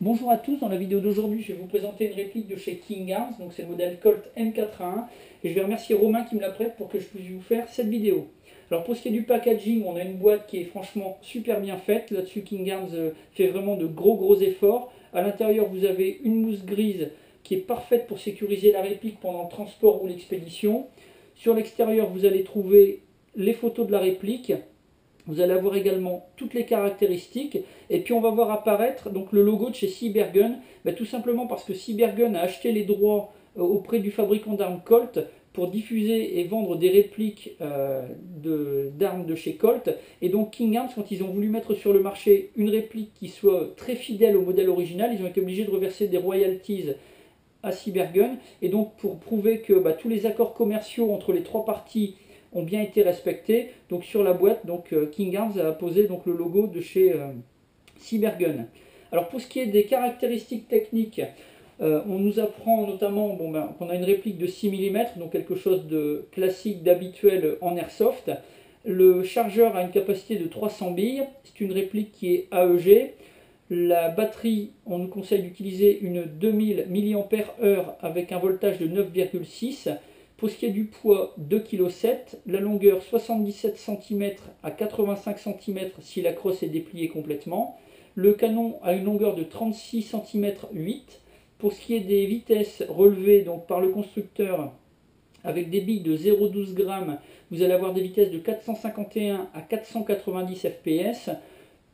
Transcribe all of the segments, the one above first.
Bonjour à tous, dans la vidéo d'aujourd'hui je vais vous présenter une réplique de chez King Arms, donc c'est le modèle Colt M81 et je vais remercier Romain qui me la prête pour que je puisse vous faire cette vidéo. Alors pour ce qui est du packaging, on a une boîte qui est franchement super bien faite, là-dessus King Arms fait vraiment de gros efforts. À l'intérieur vous avez une mousse grise qui est parfaite pour sécuriser la réplique pendant le transport ou l'expédition. Sur l'extérieur vous allez trouver les photos de la réplique. Vous allez avoir également toutes les caractéristiques et puis on va voir apparaître donc le logo de chez Cybergun, tout simplement parce que Cybergun a acheté les droits auprès du fabricant d'armes Colt pour diffuser et vendre des répliques d'armes de chez Colt. Et donc King Arms, quand ils ont voulu mettre sur le marché une réplique qui soit très fidèle au modèle original, ils ont été obligés de reverser des royalties à Cybergun. Et donc pour prouver que tous les accords commerciaux entre les trois parties ont bien été respectés, donc sur la boîte, King Arms a posé donc le logo de chez Cybergun. Alors pour ce qui est des caractéristiques techniques, on nous apprend notamment qu'on a une réplique de 6 mm, donc quelque chose de classique, d'habituel en airsoft. Le chargeur a une capacité de 300 billes, c'est une réplique qui est AEG. La batterie, on nous conseille d'utiliser une 2000 mAh avec un voltage de 9,6. Pour ce qui est du poids, 2,7 kg, la longueur 77 cm à 85 cm si la crosse est dépliée complètement. Le canon a une longueur de 36 cm 8. Pour ce qui est des vitesses relevées donc par le constructeur, avec des billes de 0,12 g, vous allez avoir des vitesses de 451 à 490 fps.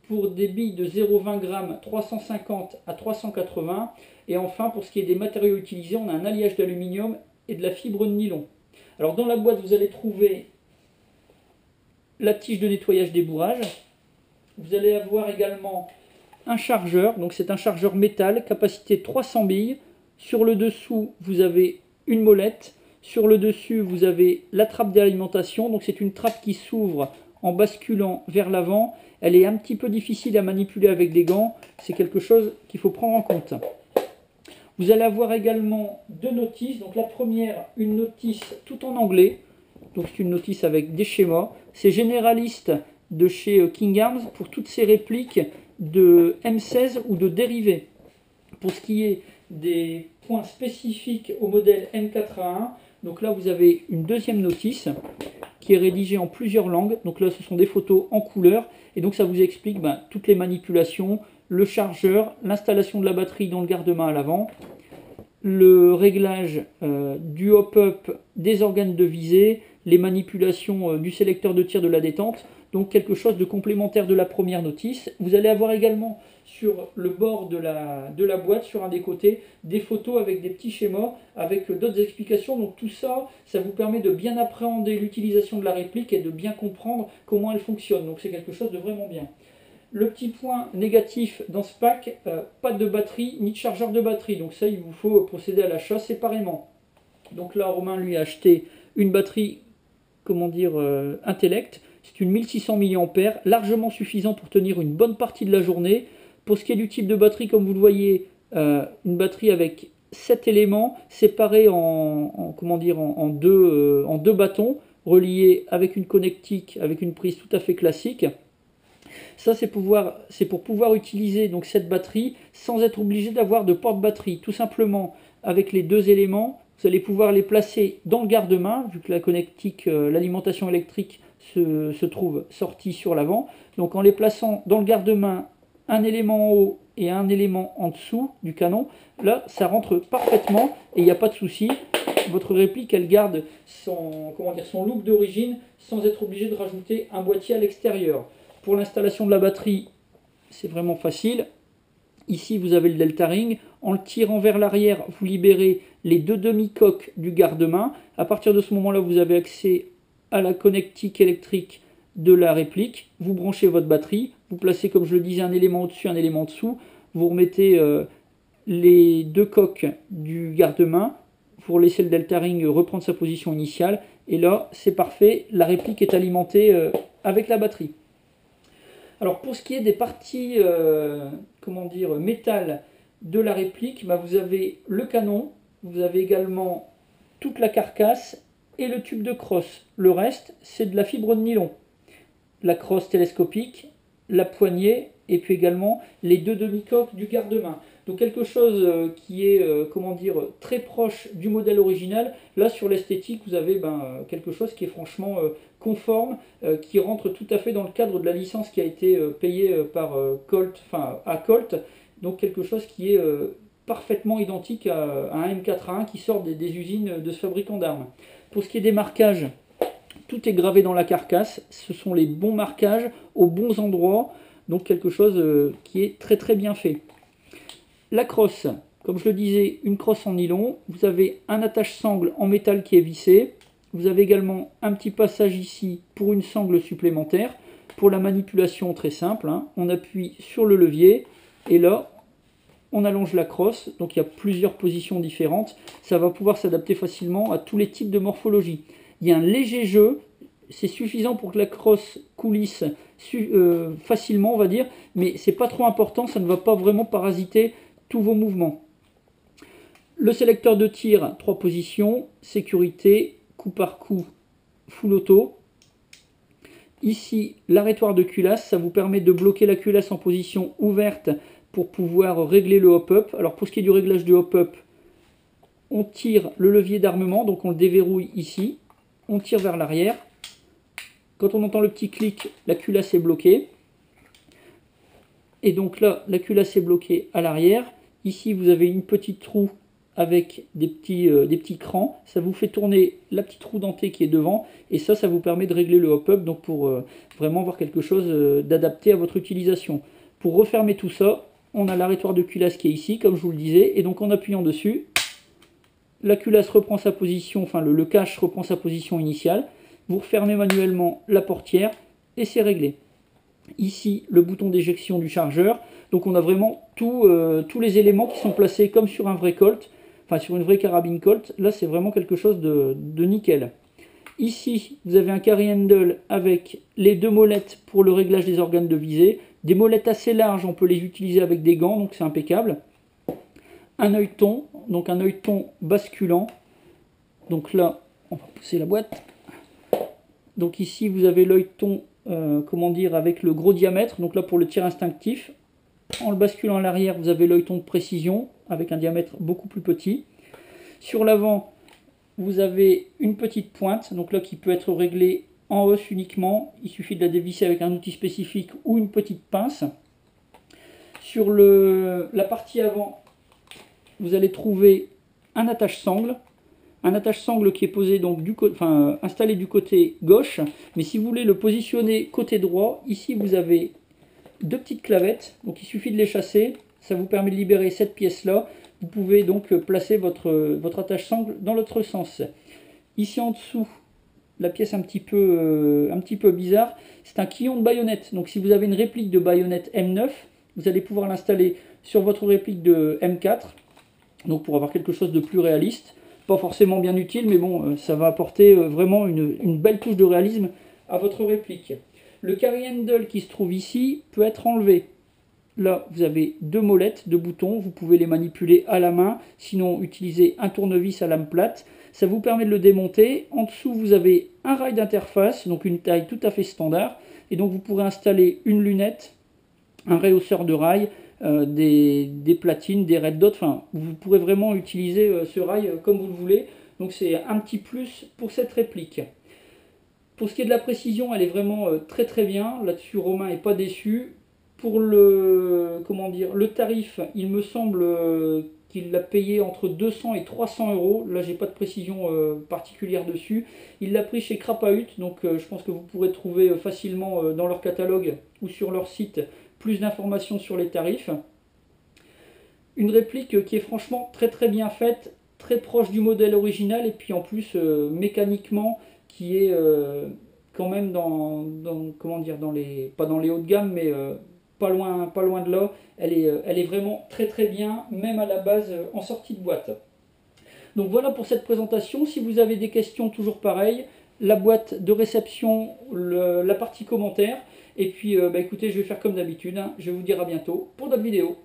Pour des billes de 0,20 g, 350 à 380. Et enfin, pour ce qui est des matériaux utilisés, on a un alliage d'aluminium et de la fibre de nylon. Alors dans la boîte, vous allez trouver la tige de nettoyage des bourrages. Vous allez avoir également un chargeur, donc c'est un chargeur métal, capacité 300 billes. Sur le dessous, vous avez une molette. Sur le dessus, vous avez la trappe d'alimentation. Donc c'est une trappe qui s'ouvre en basculant vers l'avant. Elle est un petit peu difficile à manipuler avec des gants. C'est quelque chose qu'il faut prendre en compte. Vous allez avoir également deux notices. Donc la première, une notice tout en anglais. Donc c'est une notice avec des schémas. C'est généraliste de chez King Arms pour toutes ces répliques de M16 ou de dérivés. Pour ce qui est des points spécifiques au modèle M81, donc là vous avez une deuxième notice qui est rédigée en plusieurs langues. Donc là ce sont des photos en couleur et donc ça vous explique toutes les manipulations, le chargeur, l'installation de la batterie dans le garde-main à l'avant, le réglage du hop-up des organes de visée, les manipulations du sélecteur de tir de la détente, donc quelque chose de complémentaire de la première notice. Vous allez avoir également sur le bord de la boîte, sur un des côtés, des photos avec des petits schémas, avec d'autres explications. Donc tout ça, ça vous permet de bien appréhender l'utilisation de la réplique et de bien comprendre comment elle fonctionne. Donc c'est quelque chose de vraiment bien. Le petit point négatif dans ce pack, pas de batterie ni de chargeur de batterie. Donc ça, il vous faut procéder à l'achat séparément. Donc là, Romain lui a acheté une batterie, Intellect. C'est une 1600 mAh, largement suffisant pour tenir une bonne partie de la journée. Pour ce qui est du type de batterie, comme vous le voyez, une batterie avec 7 éléments séparés en deux bâtons, reliés avec une connectique, avec une prise tout à fait classique. Ça, c'est pour pouvoir utiliser donc cette batterie sans être obligé d'avoir de porte-batterie. Tout simplement, avec les deux éléments, vous allez pouvoir les placer dans le garde-main, vu que la connectique, l'alimentation électrique se trouve sortie sur l'avant. Donc en les plaçant dans le garde-main, un élément en haut et un élément en dessous du canon, là, ça rentre parfaitement et il n'y a pas de souci. Votre réplique, elle garde son look d'origine sans être obligé de rajouter un boîtier à l'extérieur. Pour l'installation de la batterie, c'est vraiment facile. Ici, vous avez le Delta Ring. En le tirant vers l'arrière, vous libérez les deux demi-coques du garde-main. À partir de ce moment-là, vous avez accès à la connectique électrique de la réplique. Vous branchez votre batterie. Vous placez, comme je le disais, un élément au-dessus, un élément en dessous. Vous remettez les deux coques du garde-main. Vous laissez le Delta Ring reprendre sa position initiale. Et là, c'est parfait. La réplique est alimentée avec la batterie. Alors pour ce qui est des parties métal de la réplique, vous avez le canon, vous avez également toute la carcasse et le tube de crosse. Le reste, c'est de la fibre de nylon. La crosse télescopique, la poignée et puis également les deux demi-coques du garde-main. Donc quelque chose qui est, comment dire, très proche du modèle original. Là sur l'esthétique, vous avez quelque chose qui est franchement conforme, qui rentre tout à fait dans le cadre de la licence qui a été payée par Colt, enfin à Colt. Donc quelque chose qui est parfaitement identique à un M4A1 qui sort des usines de ce fabricant d'armes. Pour ce qui est des marquages, tout est gravé dans la carcasse. Ce sont les bons marquages aux bons endroits. Donc quelque chose qui est très très bien fait. La crosse, comme je le disais, une crosse en nylon. Vous avez un attache-sangle en métal qui est vissé. Vous avez également un petit passage ici pour une sangle supplémentaire. Pour la manipulation, très simple, hein. On appuie sur le levier et là, on allonge la crosse. Donc il y a plusieurs positions différentes. Ça va pouvoir s'adapter facilement à tous les types de morphologie. Il y a un léger jeu. C'est suffisant pour que la crosse coulisse facilement, on va dire. Mais c'est pas trop important. Ça ne va pas vraiment parasiter tous vos mouvements. Le sélecteur de tir, 3 positions, sécurité, coup par coup, full auto. Ici, l'arrêtoir de culasse, ça vous permet de bloquer la culasse en position ouverte pour pouvoir régler le hop-up. Alors pour ce qui est du réglage du hop-up, on tire le levier d'armement, donc on le déverrouille ici. On tire vers l'arrière. Quand on entend le petit clic, la culasse est bloquée. Et donc là, la culasse est bloquée à l'arrière. Ici, vous avez une petite roue avec des petits crans. Ça vous fait tourner la petite roue dentée qui est devant. Et ça vous permet de régler le hop-up, donc pour vraiment avoir quelque chose d'adapté à votre utilisation. Pour refermer tout ça, on a l'arrêtoir de culasse qui est ici, comme je vous le disais. Et donc en appuyant dessus, la culasse reprend sa position, enfin le cache reprend sa position initiale. Vous refermez manuellement la portière et c'est réglé. Ici, le bouton d'éjection du chargeur. Donc on a vraiment tous les éléments qui sont placés comme sur un vrai Colt, enfin sur une vraie carabine Colt. Là, c'est vraiment quelque chose de nickel. Ici, vous avez un carry handle avec les 2 molettes pour le réglage des organes de visée. Des molettes assez larges, on peut les utiliser avec des gants, donc c'est impeccable. Un œilleton, donc un œilleton basculant. Donc là, on va pousser la boîte. Donc ici, vous avez l'œilleton, comment dire, avec le gros diamètre. Donc là, pour le tir instinctif. En le basculant à l'arrière, vous avez l'œilleton de précision, avec un diamètre beaucoup plus petit. Sur l'avant, vous avez une petite pointe, donc là qui peut être réglée en hausse uniquement. Il suffit de la dévisser avec un outil spécifique ou une petite pince. Sur la partie avant, vous allez trouver un attache-sangle. Un attache-sangle qui est posé donc installé du côté gauche. Mais si vous voulez le positionner côté droit, ici vous avez 2 petites clavettes. Donc il suffit de les chasser. Ça vous permet de libérer cette pièce-là. Vous pouvez donc placer votre attache-sangle dans l'autre sens. Ici en dessous, la pièce un petit peu bizarre, c'est un quillon de baïonnette. Donc si vous avez une réplique de baïonnette M9, vous allez pouvoir l'installer sur votre réplique de M4. Donc pour avoir quelque chose de plus réaliste. Pas forcément bien utile, mais bon, ça va apporter vraiment une belle touche de réalisme à votre réplique. Le carry handle qui se trouve ici peut être enlevé. Là, vous avez 2 molettes, 2 boutons. Vous pouvez les manipuler à la main. Sinon, utilisez un tournevis à lame plate. Ça vous permet de le démonter. En dessous, vous avez un rail d'interface, donc une taille tout à fait standard. Et donc, vous pourrez installer une lunette, un rehausseur de rail, des platines, des red dots. Enfin, vous pourrez vraiment utiliser ce rail comme vous le voulez. Donc, c'est un petit plus pour cette réplique. Pour ce qui est de la précision, elle est vraiment très très bien. Là-dessus, Romain n'est pas déçu. Pour le tarif, il me semble qu'il l'a payé entre 200 et 300 euros. Là, j'ai pas de précision particulière dessus. Il l'a pris chez Crapahut, donc je pense que vous pourrez trouver facilement dans leur catalogue ou sur leur site plus d'informations sur les tarifs. Une réplique qui est franchement très très bien faite, très proche du modèle original et puis en plus mécaniquement qui est quand même pas dans les hauts de gamme, mais pas loin de là. Elle est vraiment très très bien, même à la base en sortie de boîte. Donc voilà pour cette présentation. Si vous avez des questions, toujours pareil, la boîte de réception, la partie commentaires. Et puis écoutez, je vais faire comme d'habitude, hein. Je vais vous dire à bientôt pour d'autres vidéos.